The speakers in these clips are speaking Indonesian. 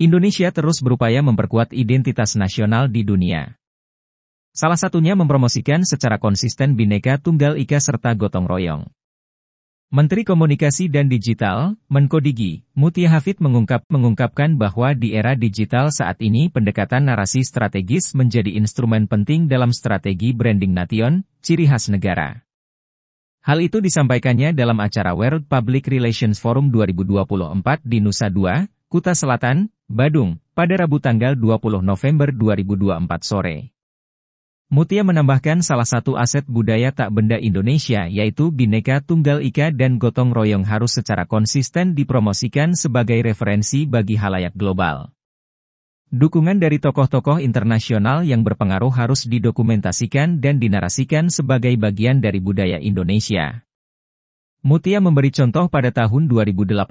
Indonesia terus berupaya memperkuat identitas nasional di dunia. Salah satunya mempromosikan secara konsisten Bhinneka Tunggal Ika serta gotong royong. Menteri Komunikasi dan Digital, Menkodigi, Mutia Hafid mengungkapkan bahwa di era digital saat ini pendekatan narasi strategis menjadi instrumen penting dalam strategi branding nation, ciri khas negara. Hal itu disampaikannya dalam acara World Public Relations Forum 2024 di Nusa Dua, Kuta Selatan, Badung, pada Rabu tanggal 20 November 2024 sore. Mutia menambahkan salah satu aset budaya tak benda Indonesia yaitu Bhinneka Tunggal Ika dan gotong royong harus secara konsisten dipromosikan sebagai referensi bagi halayak global. Dukungan dari tokoh-tokoh internasional yang berpengaruh harus didokumentasikan dan dinarasikan sebagai bagian dari budaya Indonesia. Mutia memberi contoh pada tahun 2018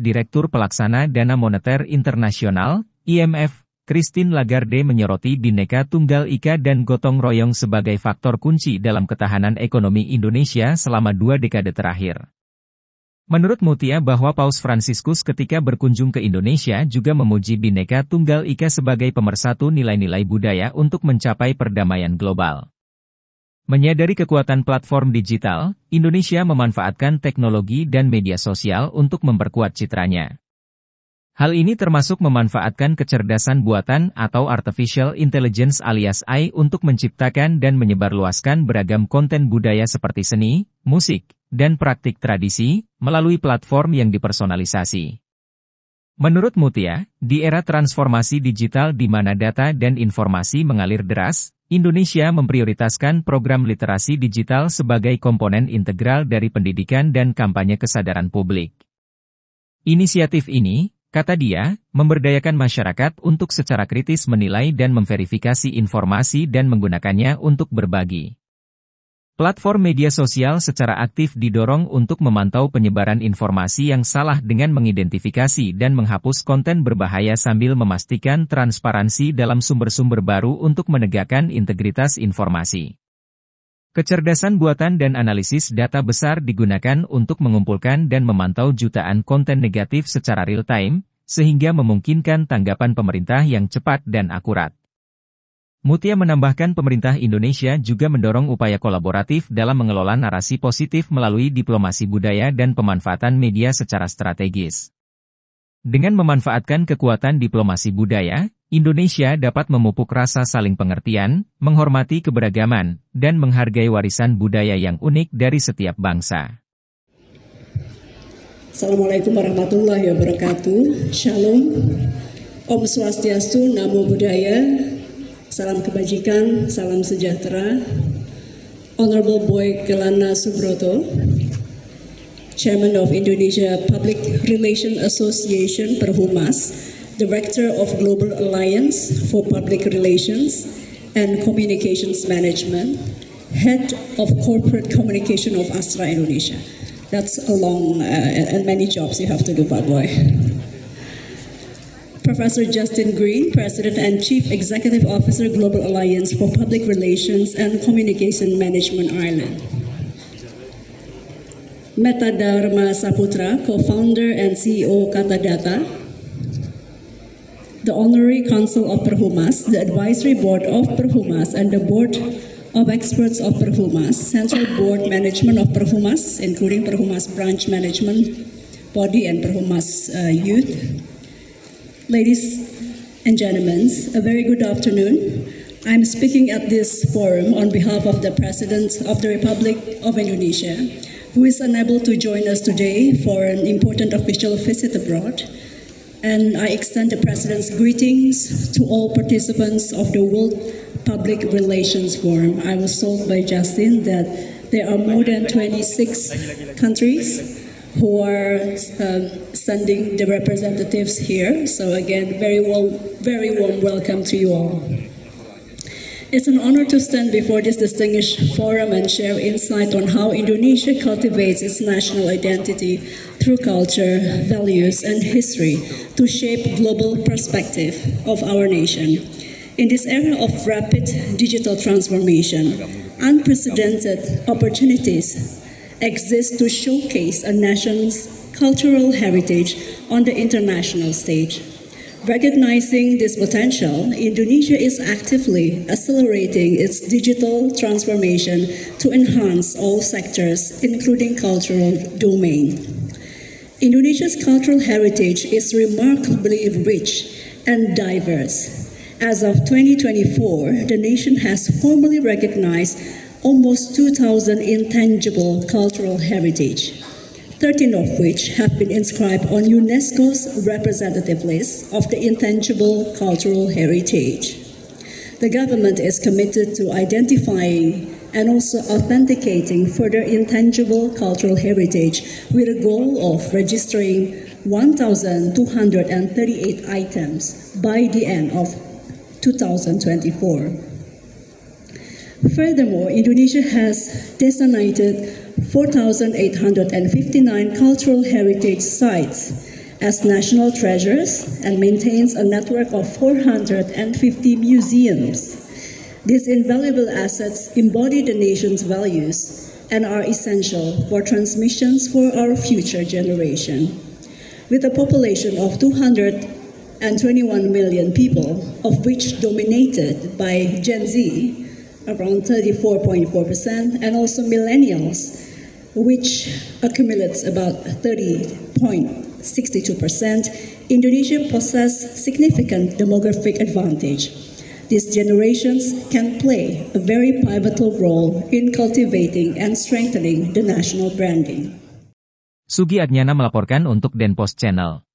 Direktur Pelaksana Dana Moneter Internasional, IMF, Christine Lagarde menyoroti Bhinneka Tunggal Ika dan gotong royong sebagai faktor kunci dalam ketahanan ekonomi Indonesia selama 2 dekade terakhir. Menurut Mutia bahwa Paus Fransiskus ketika berkunjung ke Indonesia juga memuji Bhinneka Tunggal Ika sebagai pemersatu nilai-nilai budaya untuk mencapai perdamaian global. Menyadari kekuatan platform digital, Indonesia memanfaatkan teknologi dan media sosial untuk memperkuat citranya. Hal ini termasuk memanfaatkan kecerdasan buatan atau artificial intelligence alias AI untuk menciptakan dan menyebarluaskan beragam konten budaya seperti seni, musik, dan praktik tradisi, melalui platform yang dipersonalisasi. Menurut Mutia, di era transformasi digital di mana data dan informasi mengalir deras, Indonesia memprioritaskan program literasi digital sebagai komponen integral dari pendidikan dan kampanye kesadaran publik. Inisiatif ini, kata dia, memberdayakan masyarakat untuk secara kritis menilai dan memverifikasi informasi dan menggunakannya untuk berbagi. Platform media sosial secara aktif didorong untuk memantau penyebaran informasi yang salah dengan mengidentifikasi dan menghapus konten berbahaya sambil memastikan transparansi dalam sumber-sumber baru untuk menegakkan integritas informasi. Kecerdasan buatan dan analisis data besar digunakan untuk mengumpulkan dan memantau jutaan konten negatif secara real-time, sehingga memungkinkan tanggapan pemerintah yang cepat dan akurat. Mutia menambahkan pemerintah Indonesia juga mendorong upaya kolaboratif dalam mengelola narasi positif melalui diplomasi budaya dan pemanfaatan media secara strategis. Dengan memanfaatkan kekuatan diplomasi budaya, Indonesia dapat memupuk rasa saling pengertian, menghormati keberagaman, dan menghargai warisan budaya yang unik dari setiap bangsa. Assalamualaikum warahmatullahi wabarakatuh. Shalom. Om Swastiastu, Namo Buddhaya. Salam kebajikan, salam sejahtera. Honorable Boy Kelana Subroto, Chairman of Indonesia Public Relations Association Perhumas, Director of Global Alliance for Public Relations and Communications Management, Head of Corporate Communication of Astra Indonesia. That's a long and many jobs you have to do, Pak Boy. Professor Justin Green, President and Chief Executive Officer, Global Alliance for Public Relations and Communication Management, Ireland. Meta Dharma Saputra, Co-Founder and CEO Katadata. The Honorary Council of Perhumas, the Advisory Board of Perhumas, and the Board of Experts of Perhumas, Central Board Management of Perhumas, including Perhumas Branch Management Body and Perhumas Youth. Ladies and gentlemen, a very good afternoon. I'm speaking at this forum on behalf of the President of the Republic of Indonesia, who is unable to join us today for an important official visit abroad. And I extend the President's greetings to all participants of the World Public Relations Forum. I was told by Justin that there are more than 26 countries who are sending the representatives here. So again, very warm welcome to you all. It's an honor to stand before this distinguished forum and share insight on how Indonesia cultivates its national identity through culture, values, and history to shape global perspective of our nation. In this era of rapid digital transformation, unprecedented opportunities exist to showcase a nation's cultural heritage on the international stage. Recognizing this potential, Indonesia is actively accelerating its digital transformation to enhance all sectors, including cultural domain. Indonesia's cultural heritage is remarkably rich and diverse. As of 2024, the nation has formally recognized almost 2,000 intangible cultural heritage, 13 of which have been inscribed on UNESCO's representative list of the intangible cultural heritage. The government is committed to identifying and also authenticating further intangible cultural heritage with a goal of registering 1,238 items by the end of 2024. Furthermore, Indonesia has designated 4,859 cultural heritage sites as national treasures and maintains a network of 450 museums. These invaluable assets embody the nation's values and are essential for transmissions for our future generation. With a population of 221 million people, of which dominated by Gen Z, around 34.4%, and also millennials, which accumulates about 30.62%, Indonesia possesses significant demographic advantage. These generations can play a very pivotal role in cultivating and strengthening the national branding. Sugi Adnyana melaporkan untuk Denpost Channel.